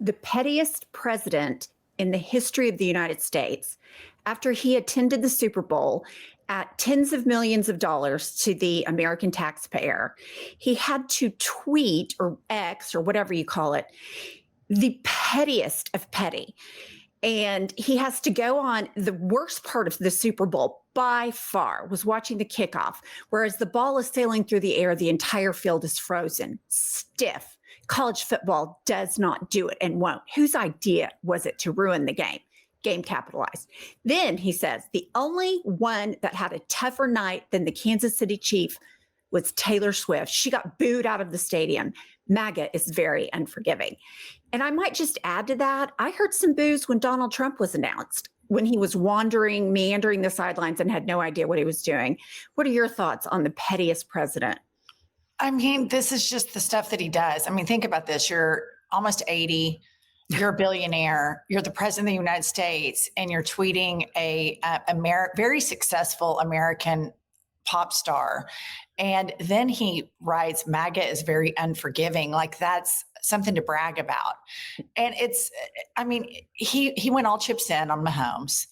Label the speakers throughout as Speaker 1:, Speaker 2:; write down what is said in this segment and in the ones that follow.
Speaker 1: the pettiest president in the history of the United States, after he attended the Super Bowl at tens of millions of dollars to the American taxpayer, he had to tweet or X or whatever you call it, the pettiest of petty. And he has to go on the worst part of the Super Bowl by far was watching the kickoff, whereas the ball is sailing through the air, the entire field is frozen, stiff. College football does not do it and won't. Whose idea was it to ruin the game? Game capitalized. Then he says the only one that had a tougher night than the Kansas City Chief was Taylor Swift. She got booed out of the stadium. MAGA is very unforgiving. And I might just add to that, I heard some boos when Donald Trump was announced, when he was wandering, meandering the sidelines and had no idea what he was doing. What are your thoughts on the pettiest president?
Speaker 2: I mean, this is just the stuff that he does. I mean, think about this. You're almost 80. You're a billionaire. You're the president of the United States, and you're tweeting a very successful American pop star. And then he writes, MAGA is very unforgiving. Like, that's something to brag about. And I mean, he went all chips in on Mahomes,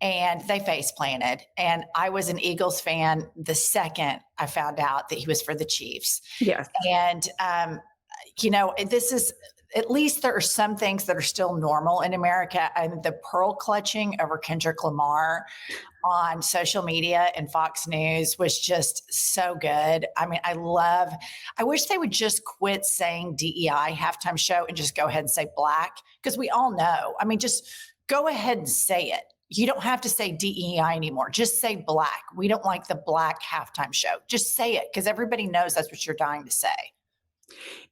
Speaker 2: and they face planted. And I was an Eagles fan the second I found out that he was for the Chiefs.
Speaker 1: Yes.
Speaker 2: And, this is, at least there are some things that are still normal in America. And the pearl clutching over Kendrick Lamar on social media and Fox News was just so good. I mean, I wish they would just quit saying DEI halftime show and just go ahead and say black, because we all know. I mean, just go ahead and say it. You don't have to say DEI anymore. Just say black. We don't like the black halftime show. Just say it, because everybody knows that's what you're dying to say.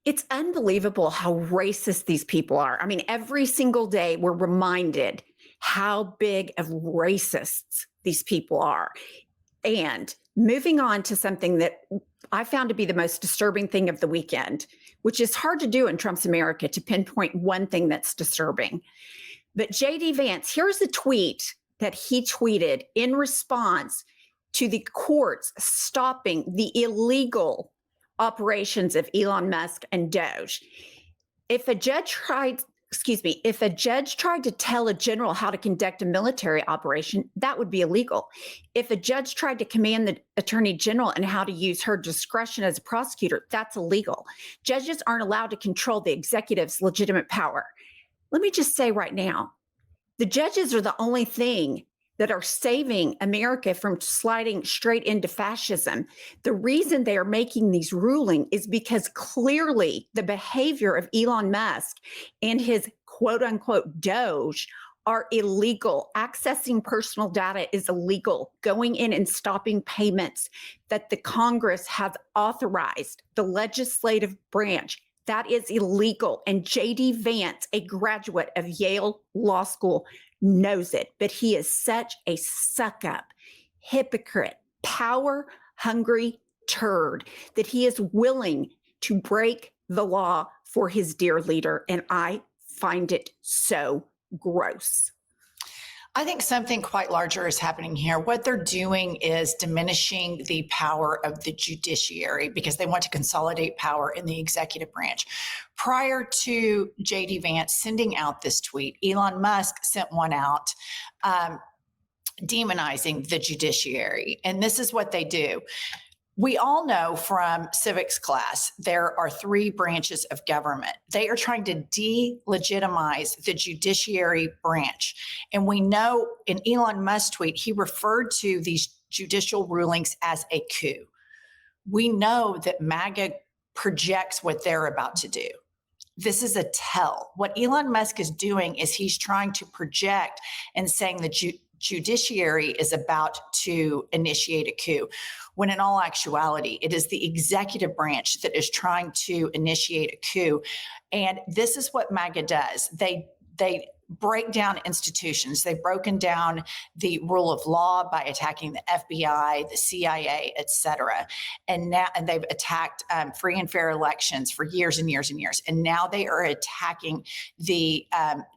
Speaker 1: It's unbelievable how racist these people are. I mean, every single day we're reminded how big of racists these people are. And moving on to something that I found to be the most disturbing thing of the weekend, which is hard to do in Trump's America, to pinpoint one thing that's disturbing. But JD Vance, here's a tweet that he tweeted in response to the courts stopping the illegal operations of Elon Musk and Doge. If a judge tried to tell a general how to conduct a military operation, that would be illegal. If a judge tried to command the attorney general and how to use her discretion as a prosecutor, that's illegal. Judges aren't allowed to control the executive's legitimate power. Let me just say right now, the judges are the only thing that are saving America from sliding straight into fascism. The reason they are making these rulings is because clearly the behavior of Elon Musk and his quote unquote Doge are illegal. Accessing personal data is illegal. Going in and stopping payments that the Congress has authorized, the legislative branch, that is illegal. And JD Vance, a graduate of Yale Law School, knows it, but he is such a suck-up, hypocrite, power-hungry turd that he is willing to break the law for his dear leader, and I find it so gross.
Speaker 2: I think something quite larger is happening here. What they're doing is diminishing the power of the judiciary because they want to consolidate power in the executive branch. Prior to JD Vance sending out this tweet, Elon Musk sent one out demonizing the judiciary. And this is what they do. We all know from civics class, there are three branches of government. They are trying to delegitimize the judiciary branch. And we know in Elon Musk's tweet, he referred to these judicial rulings as a coup. We know that MAGA projects what they're about to do. This is a tell. What Elon Musk is doing is he's trying to project and saying the judiciary is about to initiate a coup, when in all actuality, it is the executive branch that is trying to initiate a coup. And this is what MAGA does. They break down institutions. They've broken down the rule of law by attacking the FBI, the CIA, et cetera. And they've attacked free and fair elections for years and years and years. And now they are attacking the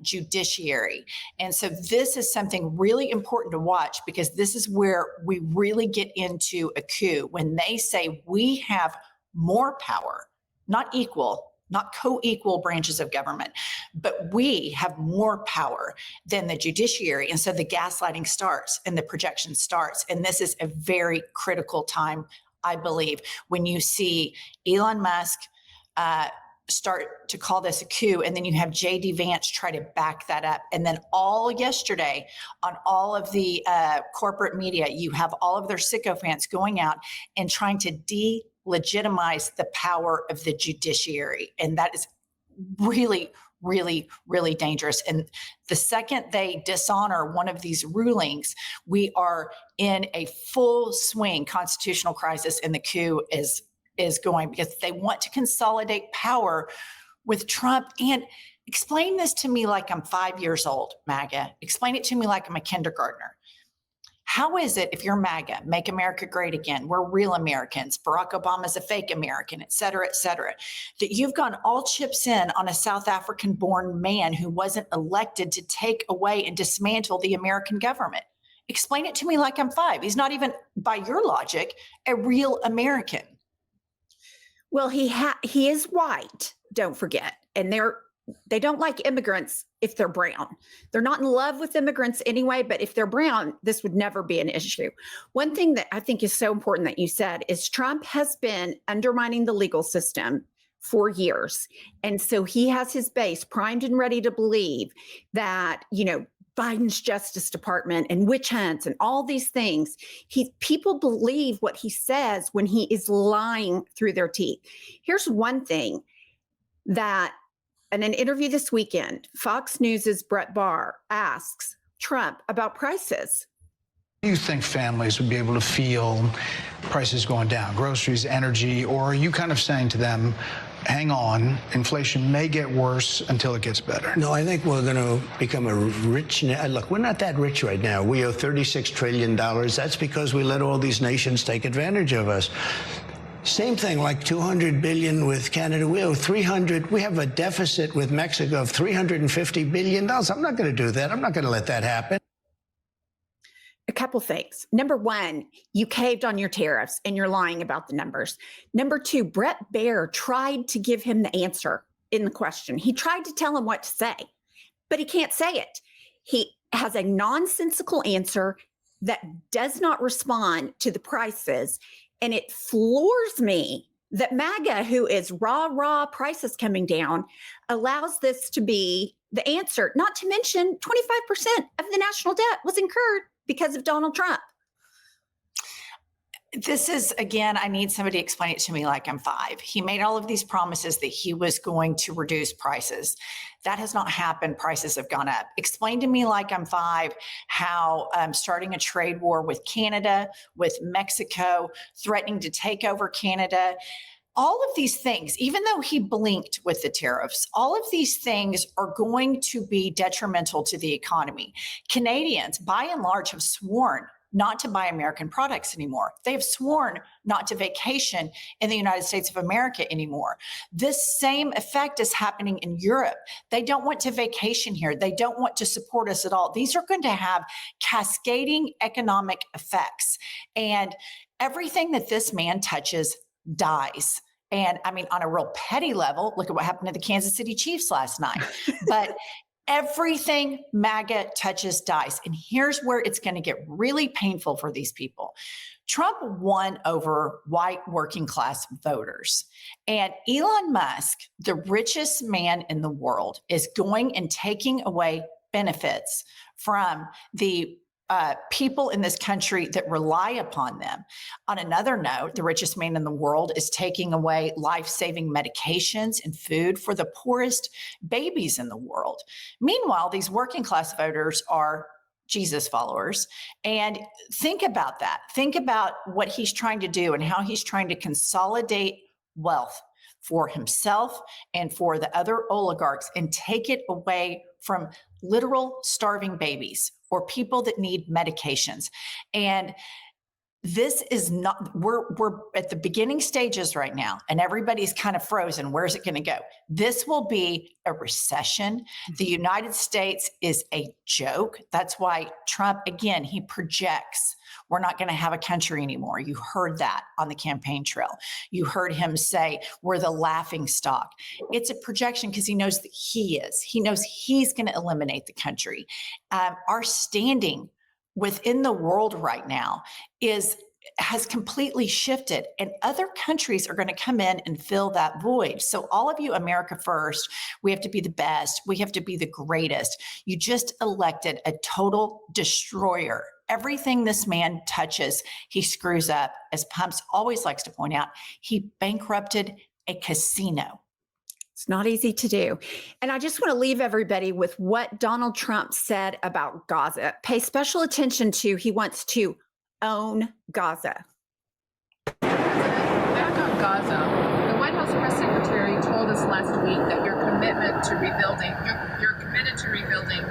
Speaker 2: judiciary. And so this is something really important to watch, because this is where we really get into a coup, when they say we have more power, not equal, not co-equal branches of government, but we have more power than the judiciary. And so the gaslighting starts and the projection starts. And this is a very critical time, I believe, when you see Elon Musk start to call this a coup, and then you have JD Vance try to back that up. And then all yesterday on all of the corporate media, you have all of their sycophants going out and trying to delegitimize the power of the judiciary. And that is really, really, really dangerous. And the second they dishonor one of these rulings, we are in a full swing constitutional crisis, and the coup is going, because they want to consolidate power with Trump. And explain this to me like I'm 5 years old, MAGA. Explain it to me like I'm a kindergartner. How is it, if you're MAGA, make America great again, we're real Americans, Barack Obama's a fake American, et cetera, that you've gone all chips in on a South African born man who wasn't elected to take away and dismantle the American government? Explain it to me like I'm 5. He's not even, by your logic, a real American.
Speaker 1: Well, he is white, don't forget. And they don't like immigrants if they're brown. They're not in love with immigrants anyway, but if they're brown, this would never be an issue. One thing that I think is so important that you said is Trump has been undermining the legal system for years. And so he has his base primed and ready to believe that, Biden's Justice Department and witch hunts and all these things. People believe what he says when he is lying through their teeth. Here's one thing that in an interview this weekend, Fox News's Brett Barr asks Trump about prices.
Speaker 3: Do you think families would be able to feel prices going down, groceries, energy, or are you kind of saying to them, hang on, inflation may get worse until it gets better?
Speaker 4: No, I think we're going to become a rich. Look, we're not that rich right now. We owe $36 trillion. That's because we let all these nations take advantage of us. Same thing, like 200 billion with Canada. We owe 300. We have a deficit with Mexico of $350 billion. I'm not going to do that. I'm not going to let that happen.
Speaker 1: A couple things. Number one, you caved on your tariffs and you're lying about the numbers. Number two, Brett Baer tried to give him the answer in the question. He tried to tell him what to say, but he can't say it. He has a nonsensical answer that does not respond to the prices. And it floors me that MAGA, who is raw prices coming down, allows this to be the answer, not to mention 25% of the national debt was incurred because of Donald Trump.
Speaker 2: This is, again, I need somebody to explain it to me like I'm 5. He made all of these promises that he was going to reduce prices. That has not happened. Prices have gone up. Explain to me like I'm 5 how starting a trade war with Canada, with Mexico, threatening to take over Canada, all of these things, even though he blinked with the tariffs, all of these things are going to be detrimental to the economy. Canadians, by and large, have sworn not to buy American products anymore. They have sworn not to vacation in the United States of America anymore. This same effect is happening in Europe. They don't want to vacation here. They don't want to support us at all. These are going to have cascading economic effects. And everything that this man touches dies. And I mean, on a real petty level, look at what happened to the Kansas City Chiefs last night. But everything MAGA touches dies. And here's where it's going to get really painful for these people. Trump won over white working class voters. And Elon Musk, the richest man in the world, is going and taking away benefits from the people in this country that rely upon them. On another note, the richest man in the world is taking away life-saving medications and food for the poorest babies in the world. Meanwhile, these working class voters are Jesus followers. And think about that. Think about what he's trying to do and how he's trying to consolidate wealth for himself and for the other oligarchs and take it away from literal starving babies or people that need medications. And this is not, we're at the beginning stages right now, and everybody's kind of frozen. Where's it going to go? This will be a recession. The United States is a joke. That's why Trump, again, he projects we're not going to have a country anymore. You heard that on the campaign trail. You heard him say we're the laughing stock. It's a projection because he knows that he is. He knows he's going to eliminate the country. Our standing within the world right now has completely shifted, and other countries are going to come in and fill that void. So all of you, America first, we have to be the best. We have to be the greatest. You just elected a total destroyer. Everything this man touches, he screws up. As Pumps always likes to point out, he bankrupted a casino.
Speaker 1: It's not easy to do. And I just want to leave everybody with what Donald Trump said about Gaza. Pay special attention to, he wants to own Gaza.
Speaker 5: Back on Gaza, the White House press secretary told us last week that you're committed to rebuilding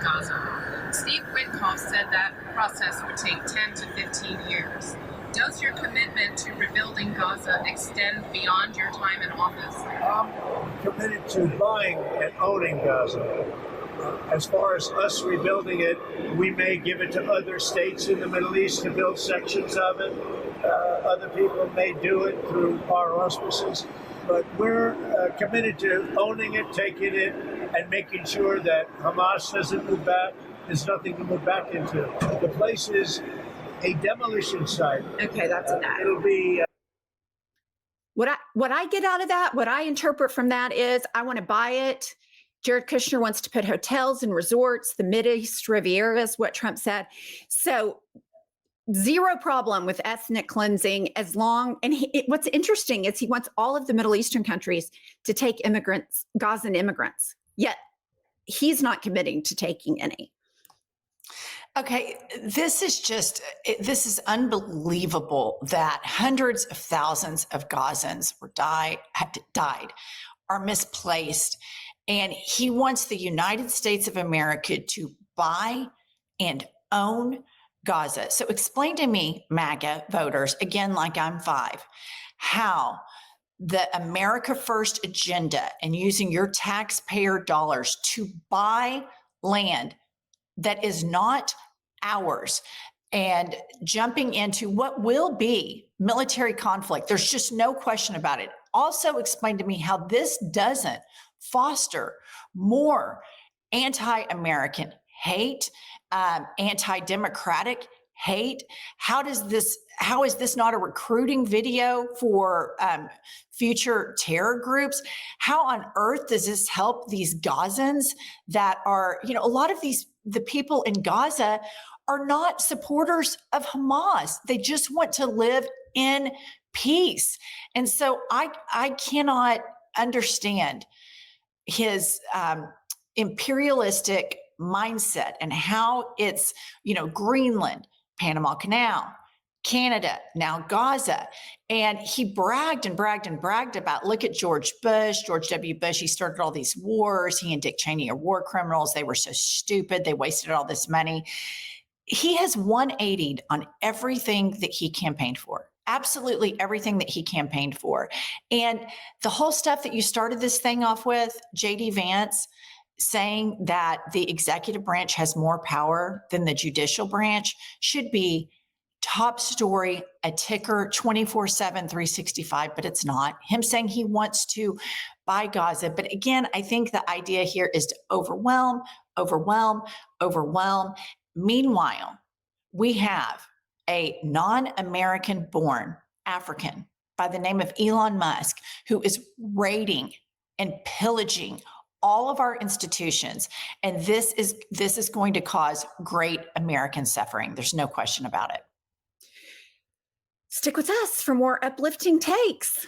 Speaker 5: Gaza. Steve Witkoff said that process would take 10 to 15 years. Does your commitment to rebuilding Gaza extend beyond your time in office?
Speaker 6: I'm committed to buying and owning Gaza. As far as us rebuilding it, we may give it to other states in the Middle East to build sections of it. Other people may do it through our auspices. But we're committed to owning it, taking it, and making sure that Hamas doesn't move back. There's nothing to move back into. The place is a demolition site.
Speaker 1: Okay, that's enough.
Speaker 6: It'll be...
Speaker 1: What I get out of that, what I interpret from that is I want to buy it. Jared Kushner wants to put hotels and resorts, the Mideast Riviera is what Trump said. So zero problem with ethnic cleansing as long, and what's interesting is he wants all of the Middle Eastern countries to take immigrants, Gazan immigrants, yet he's not committing to taking any.
Speaker 2: Okay, this is unbelievable that hundreds of thousands of Gazans died, are misplaced. And he wants the United States of America to buy and own Gaza. So explain to me, MAGA voters, again, like I'm 5, how the America First agenda and using your taxpayer dollars to buy land that is not ours and jumping into what will be military conflict. There's just no question about it. Also explain to me how this doesn't foster more anti-American hate, anti-democratic hate. How is this not a recruiting video for future terror groups? How on earth does this help these Gazans that are, a lot of the people in Gaza are not supporters of Hamas. They just want to live in peace. And so I cannot understand his imperialistic mindset and how it's, Greenland, Panama Canal, Canada, now Gaza. And he bragged and bragged and bragged about, look at George W. Bush. He started all these wars. He and Dick Cheney are war criminals. They were so stupid. They wasted all this money. He has 180'd on everything that he campaigned for. Absolutely everything that he campaigned for. And the whole stuff that you started this thing off with, J.D. Vance, saying that the executive branch has more power than the judicial branch should be top story, a ticker 24/7, 365, but it's not. Him saying he wants to buy Gaza. But again, I think the idea here is to overwhelm. Meanwhile, we have a non-American born African by the name of Elon Musk, who is raiding and pillaging all of our institutions. And this is going to cause great American suffering. There's no question about it.
Speaker 1: Stick with us for more uplifting takes.